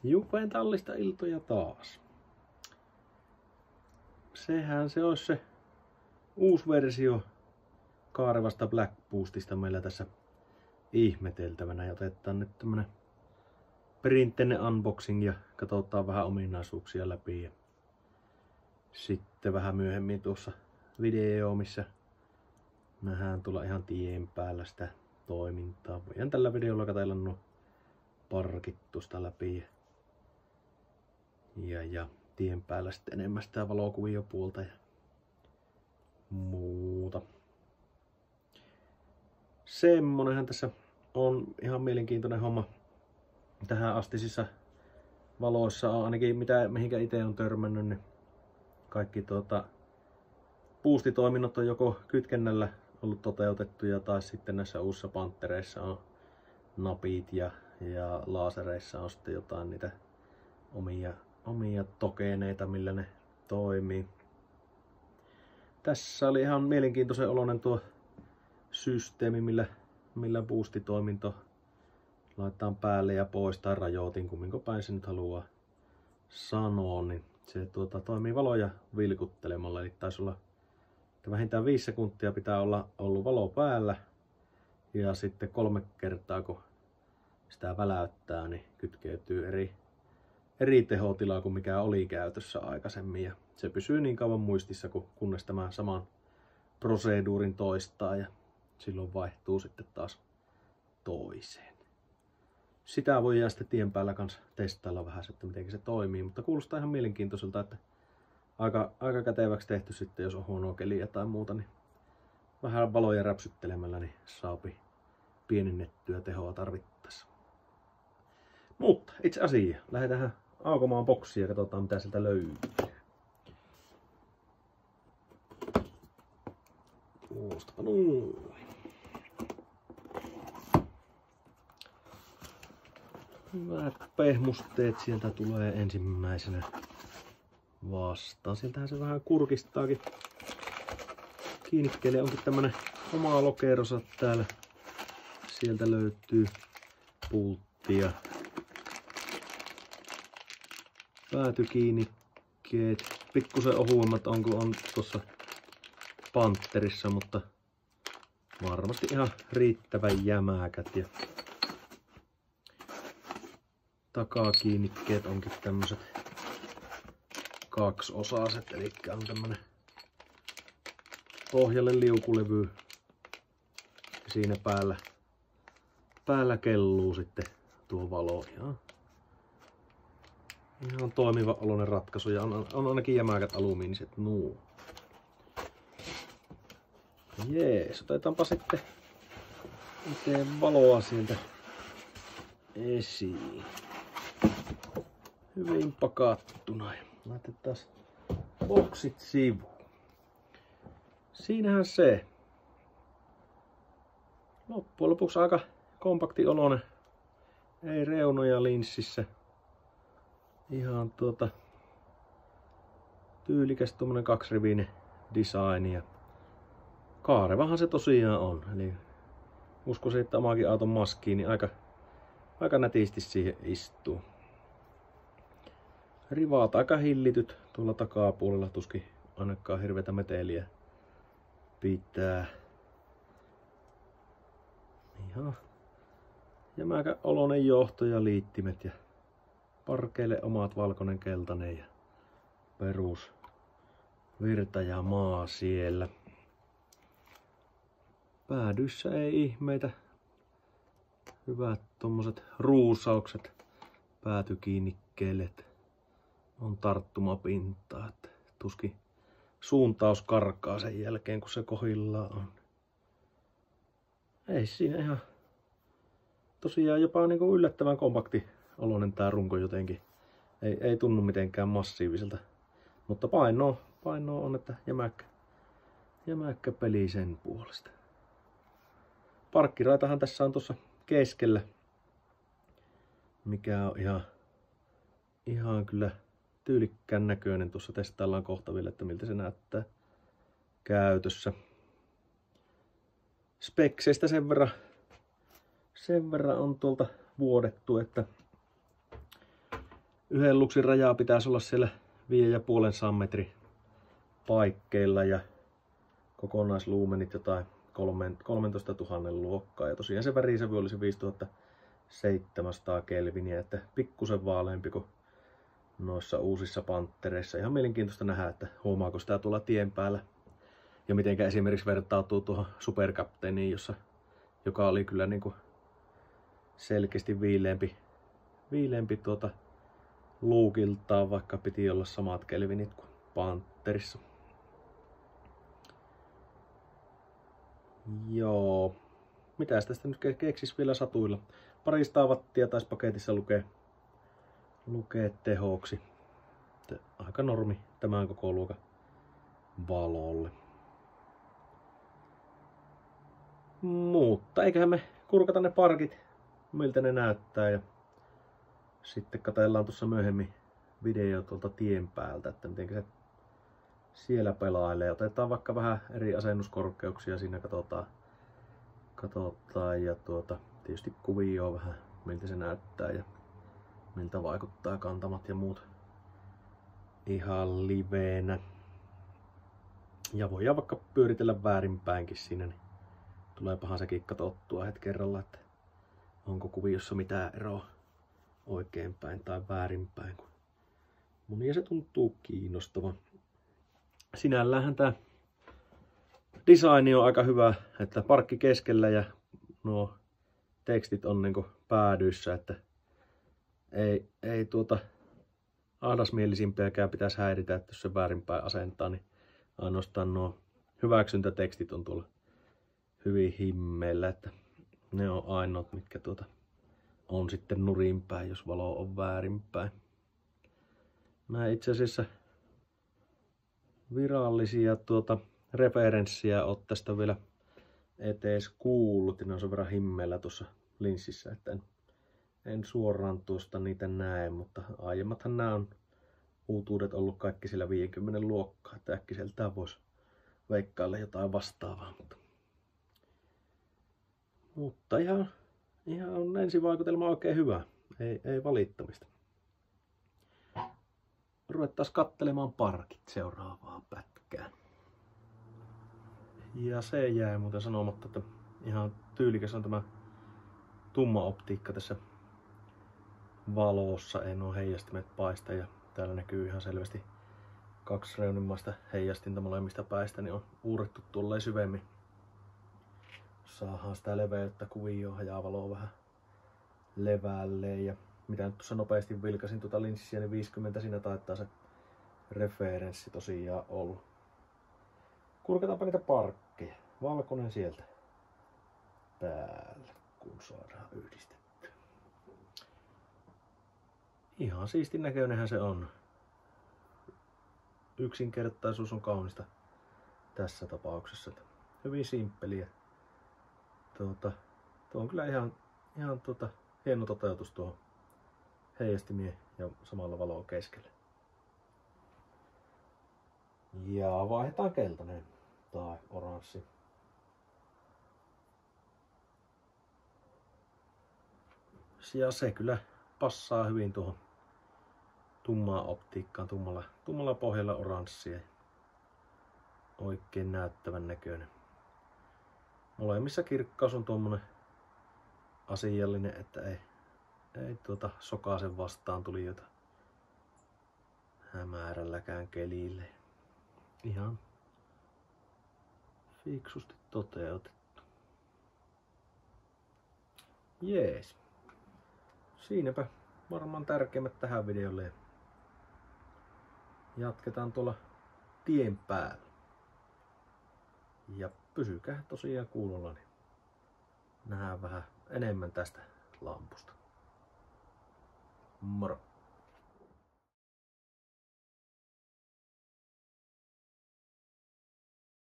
Jupen tallista iltoja taas. Sehän se olisi se uusi versio kaarevasta Black Boostista meillä tässä ihmeteltävänä. Ja otetaan nyt tämmönen perinteinen unboxing ja katsotaan vähän ominaisuuksia läpi. Ja sitten vähän myöhemmin tuossa video, missä nähdään tulla ihan tien päällä sitä toimintaa. Voidaan tällä videolla katsella nuo parkit tuosta läpi. Ja tien päällä sitten enemmän sitä valokuviopuolta ja muuta. Semmonenhan tässä on ihan mielenkiintoinen homma. Tähän astisissa valoissa on ainakin mihinkä itse on törmännyt, niin kaikki boostitoiminnot on joko kytkennällä ollut toteutettuja tai sitten näissä uusissa Panthereissa on napit ja lasereissa on sitten jotain niitä omia tokeneita, millä ne toimii. Tässä oli ihan mielenkiintoisen oloinen tuo systeemi, millä boostitoiminto laitetaan päälle ja pois tai rajoitin, kumminko päin se nyt haluaa sanoa, niin se toimii valoja vilkuttelemalla. Eli taisi olla, että vähintään 5 sekuntia pitää olla ollut valo päällä ja sitten 3 kertaa kun sitä väläyttää, niin kytkeytyy eri tehotilaa kuin mikä oli käytössä aikaisemmin. Ja se pysyy niin kauan muistissa, kunnes tämä saman proseduurin toistaa ja silloin vaihtuu sitten taas toiseen. Sitä voi sitten tien päällä kanssa testailla vähän, että miten se toimii, mutta kuulostaa ihan mielenkiintoiselta, että aika käteväksi tehty sitten, jos on huonoa keliä tai muuta, niin vähän valoja räpsyttelemällä niin saapi pienennettyä tehoa tarvittaessa. Mutta itse asiassa lähdetään aukomaan boksia ja katsotaan mitä sieltä löytyy. Kuulostapa noin. Hyvät pehmusteet sieltä tulee ensimmäisenä vastaan. Sieltähän se vähän kurkistaakin. Kiinnikkeelle onkin tämmönen oma lokeronsa täällä. Sieltä löytyy pulttia. Päätykiinnikkeet. Pikkusen ohuemmat on kuin on tuossa Pantherissa, mutta varmasti ihan riittävän jämäkät. Ja takakiinnikkeet onkin tämmöiset kaksiosaiset, eli on tämmönen pohjalle liukulevy ja siinä päällä kelluu sitten tuo valo. Ihan toimiva oloinen ratkaisu ja on ainakin jämäkät alumiiniset nuu. Jees, otetaanpa sitten itse valoa sieltä esiin. Hyvin pakattuna. Laitetaan boksit sivuun. Siinähän se. Loppujen lopuksi aika kompakti oloinen. Ei reunoja linssissä. Ihan tyylikäs tuommoinen 2-rivinen design. Ja kaarevahan se tosiaan on. Eli uskoisin, että omakin auton maskiin niin aika nätisti siihen istuu. Rivaat aika hillityt tuolla takapuolella, tuskin ainakaan hirveätä meteliä pitää. Ihan jämäkä oloinen johto ja liittimet ja parkeille omat valkoinen, keltainen ja perus virta ja maa siellä. Päädyissä ei ihmeitä. Hyvät tommoset ruusaukset päätykiinnikkeelle. On tarttumapintaa, että tuskin suuntaus karkaa sen jälkeen, kun se kohillaan on. Ei siinä ihan tosiaan jopa niinku yllättävän kompakti oloinen tää runko jotenkin. Ei tunnu mitenkään massiiviselta, mutta painoa on, että jämäkkä peli sen puolesta. Parkkiraitahan tässä on tuossa keskellä, mikä on ihan kyllä tyylikkään näköinen. Tuossa testaillaan kohta vielä, että miltä se näyttää käytössä. Spekseistä sen verran on tuolta vuodettu, että Yhden luksin rajaa pitäisi olla siellä 5,5 metrin paikkeilla ja kokonaisluumenit jotain 13 000 luokkaa. Ja tosiaan se värisävy olisi 5700 kelviniä, että pikkusen vaaleampi kuin noissa uusissa panttereissa. Ihan mielenkiintoista nähdä, että huomaako sitä tuolla tien päällä. Ja mitenkä esimerkiksi vertautuu tuohon Super Captainiin, joka oli kyllä niinku selkeästi viileempi luukiltaan, vaikka piti olla samat kelvinit kuin Pantherissa. Joo, mitäs tästä nyt keksis vielä satuilla? 200 wattia taisi paketissa lukee tehoksi. Aika normi tämän koko luokan valolle. Mutta eiköhän me kurkata ne parkit, miltä ne näyttää, ja sitten katsellaan tuossa myöhemmin video tuolta tien päältä, että miten se siellä pelailee. Otetaan vaikka vähän eri asennuskorkeuksia siinä, katsotaan ja tietysti kuvioon vähän miltä se näyttää ja miltä vaikuttaa kantamat ja muut ihan liveenä. Ja voidaan vaikka pyöritellä väärinpäinkin siinä, niin tuleepahan sekin katsottua hetken kerralla, että onko kuviossa mitään eroa oikeinpäin tai väärinpäin. Monia se tuntuu kiinnostavan. Sinälläänhän tämä designi on aika hyvä, että parkki keskellä ja nuo tekstit on niinku päädyissä, että ei ahdasmielisimpiäkään pitäisi häiritä, että jos se väärinpäin asentaa, niin ainoastaan nuo hyväksyntätekstit on tuolla hyvin himmeillä, että ne on ainoat, mitkä on sitten nurinpäin, jos valo on väärinpäin. Mä itse asiassa virallisia referenssiä ole tästä vielä etees kuullut, ja ne on sen verran himmeillä tuossa linssissä, että en suoraan tuosta niitä näe, mutta aiemmathan nämä on uutuudet ollut kaikki sillä 50 luokkaa, että äkkiseltään voisi veikkailla jotain vastaavaa. Mutta ihan ensivaikutelma oikein hyvä, ei valittamista. Ruvettaisiin katselemaan parkit seuraavaan pätkään. Ja se jäi muuten sanomatta, että ihan tyylikäs on tämä tumma optiikka tässä valossa. Ei nuo heijastimet paista ja täällä näkyy ihan selvästi 2 reunimmaista heijastinta molemmista päistä, niin on uurrettu tuolleen syvemmin. Saadaan sitä leveyttä kuvioon, hajaa valoa vähän levälleen. Ja mitä nyt tuossa nopeasti vilkasin tuota linssiä, niin 50 siinä taitaa se referenssi tosiaan olla. Kurkataanpa niitä parkkeja. Valkoinen sieltä päällä, kun saadaan yhdistettyä. Ihan siistin näköinenhän se on. Yksinkertaisuus on kaunista tässä tapauksessa. Hyvin simppeliä. Tuo on kyllä ihan hieno toteutus tuohon heijastimien ja samalla valoa keskellä. Ja vaihdetaan keltainen tai oranssi. Ja se kyllä passaa hyvin tuohon tummaan optiikkaan, tummalla pohjalla oranssia. Oikein näyttävän näköinen. Molemmissa kirkkaus on tuommoinen asiallinen, että ei sokaisen vastaan tulijoita hämärälläkään kelille. Ihan fiksusti toteutettu. Jees. Siinäpä varmaan tärkeimmät tähän videolle. Jatketaan tuolla tien päällä. Ja pysykää tosiaan kuulolla, niin nähdään vähän enemmän tästä lampusta. Moro!